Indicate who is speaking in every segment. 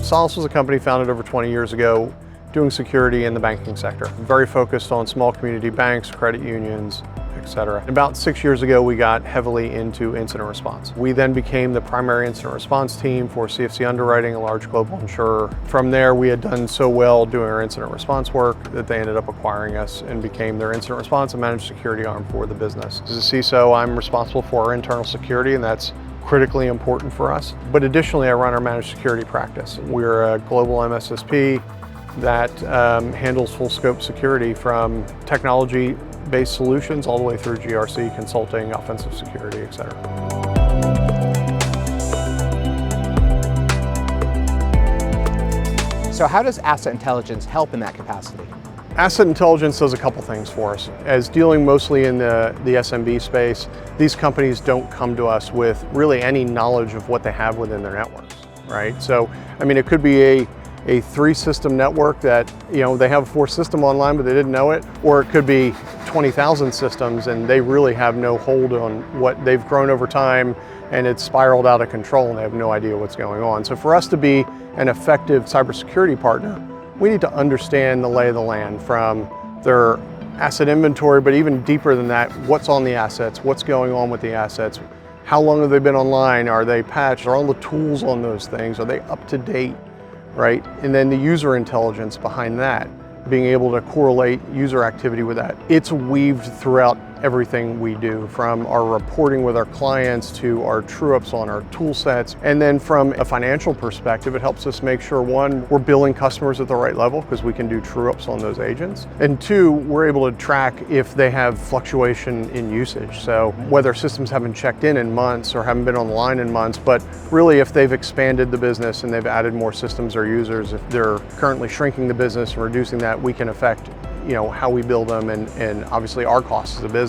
Speaker 1: Solis was a company founded over 20 years ago doing security in the banking sector. Very focused on small community banks, credit unions, etc. About 6 years ago, we got heavily into incident response. We then became the primary incident response team for CFC Underwriting, a large global insurer. From there, we had done so well doing our incident response work that they ended up acquiring us and became their incident response and managed security arm for the business. As a CISO, I'm responsible for our internal security, and that's critically important for us. But additionally, I run our managed security practice. We're a global MSSP that handles full scope security from technology-based solutions all the way through GRC, consulting, offensive security, etc.
Speaker 2: So how does asset intelligence help in that capacity?
Speaker 1: Asset intelligence does a couple things for us. As dealing mostly in the SMB space, these companies don't come to us with really any knowledge of what they have within their networks, right? So, I mean, it could be a 3-system network that, you know, they have a 4th system online, but they didn't know it, or it could be 20,000 systems and they really have no hold on what they've grown over time and it's spiraled out of control and they have no idea what's going on. So for us to be an effective cybersecurity partner, we need to understand the lay of the land from their asset inventory, but even deeper than that, what's on the assets, what's going on with the assets, how long have they been online, are they patched, are all the tools on those things, are they up to date? Right? And then the user intelligence behind that, being able to correlate user activity with that. It's weaved throughout everything we do, from our reporting with our clients to our true-ups on our tool sets. And then from a financial perspective, it helps us make sure, one, we're billing customers at the right level because we can do true-ups on those agents. And two, we're able to track if they have fluctuation in usage. So whether systems haven't checked in months or haven't been online in months, but really if they've expanded the business and they've added more systems or users, if they're currently shrinking the business and reducing that, we can affect, you know, how we build them and obviously our costs as a business.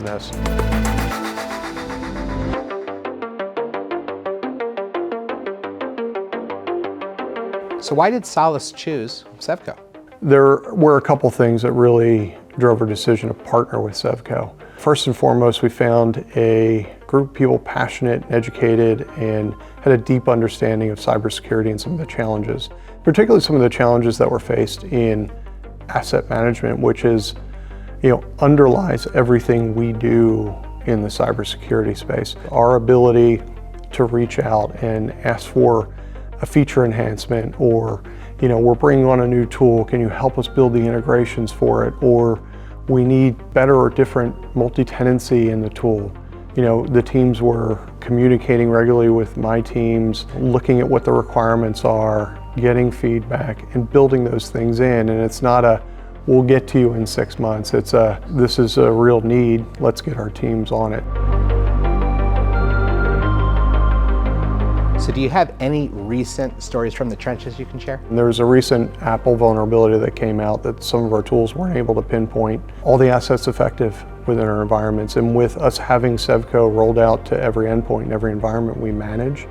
Speaker 2: So why did Solis choose Sevco?
Speaker 1: There were a couple things that really drove our decision to partner with Sevco. First and foremost, we found a group of people passionate, educated, and had a deep understanding of cybersecurity and some of the challenges, particularly some of the challenges that were faced in asset management, which is, you know, underlies everything we do in the cybersecurity space. Our ability to reach out and ask for a feature enhancement, or, you know, we're bringing on a new tool, can you help us build the integrations for it? Or we need better or different multi-tenancy in the tool. You know, the teams were communicating regularly with my teams, looking at what the requirements are, getting feedback and building those things in. And it's not a, we'll get to you in 6 months. It's a, this is a real need, let's get our teams on it.
Speaker 2: So do you have any recent stories from the trenches you can share?
Speaker 1: There was a recent Apple vulnerability that came out that some of our tools weren't able to pinpoint all the assets effective within our environments. And with us having Sevco rolled out to every endpoint and every environment we manage,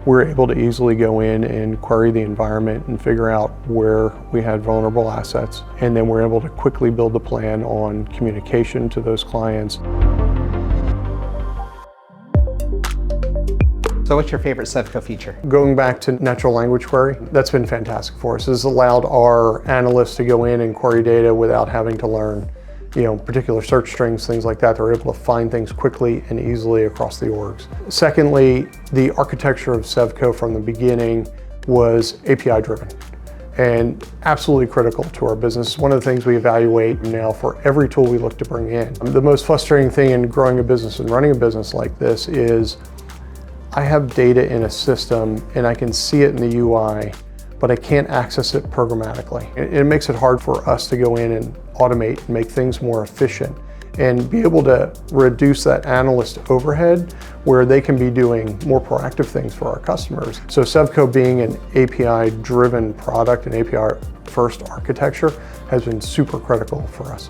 Speaker 1: we're able to easily go in and query the environment and figure out where we had vulnerable assets. And then we're able to quickly build a plan on communication to those clients.
Speaker 2: So what's your favorite Sevco feature?
Speaker 1: Going back to natural language query, that's been fantastic for us. This has allowed our analysts to go in and query data without having to learn, you know, particular search strings, things like that. They're able to find things quickly and easily across the orgs. Secondly, the architecture of Sevco from the beginning was API driven and absolutely critical to our business. One of the things we evaluate now for every tool we look to bring in. The most frustrating thing in growing a business and running a business like this is I have data in a system and I can see it in the UI, but I can't access it programmatically. It makes it hard for us to go in and automate and make things more efficient and be able to reduce that analyst overhead where they can be doing more proactive things for our customers. So Sevco being an API-driven product and API-first architecture has been super critical for us.